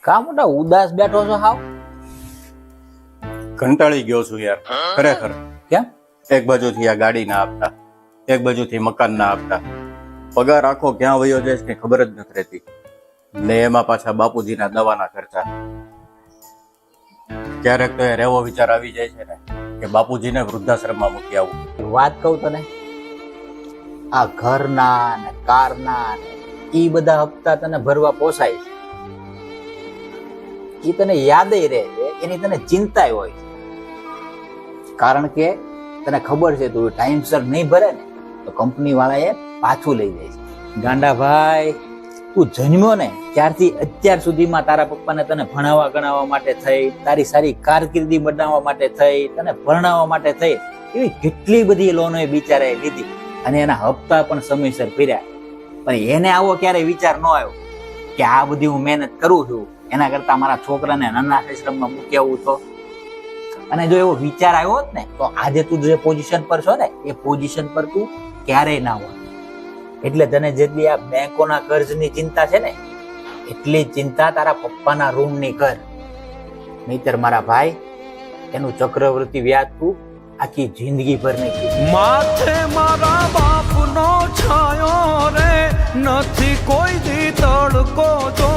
કા મોટા ઉદાસ બેઠો છો હાવ? કંટાળી ગયો છું યાર ખરેખર. કેમ? એક બાજુથી આ ગાડી ના આપતા, એક બાજુથી મકાન ના આપતા, પગાર આખો ક્યાં વયો જાય છે ખબર જ નથી રહેતી. ને એમાં પાછા બાપુજીના દવાના ખર્ચા. ક્યારેક તો યાર એવો વિચાર આવી જાય છે ને કે બાપુજીને વૃદ્ધાશ્રમમાં મૂકી આવું. વાત કહું તને, આ ઘરના ને કારના ને ઈ બધા હપ્તા તને ભરવા પોસાય છે, ઈ તને યાદય રહે છે, એની તને ચિંતાય હોય છે. કારણ કે તને ખબર છે તું ટાઈમસર નહીં ભરે ને તો કંપની વાળાએ પાછું લઈ જાય છે. ગાંડા ભાઈ, તું જન્મ્યો ને ત્યારથી અત્યાર સુધીમાં તારા પપ્પાને તને ભણાવવા ગણાવવા માટે થઈ, તારી સારી કારકિર્દી બનાવવા માટે થઈ, તને ભણાવવા માટે થઈ, એવી કેટલી બધી લોનો એ બિચારાએ લીધી અને એના હપ્તા પણ સમયસર ભર્યા. પણ એને આવો ક્યારેય વિચાર ન આવ્યો કે આ બધી હું મહેનત કરું છું, એના કરતા મારા છોકરાને અનાથ આશ્રમમાં મૂકી આવું તો. અને જો એવો વિચાર આવ્યો હોત ને તો આજે તું જે પોઝિશન પર છો ને એ પોઝિશન પર તું ક્યારેય ના હોત. એટલે તને જેટલી આ બેંકોના કર્જની ચિંતા છે ને એટલી ચિંતા તારા પપ્પાના રૂમની કર. નહીતર મારા ભાઈ એનું ચક્રવૃત્તિ વ્યાજ તું આખી જિંદગી ભર નહીં. માથે મારા બાપનો છાયો રે, નથી કોઈ દી તડકો જો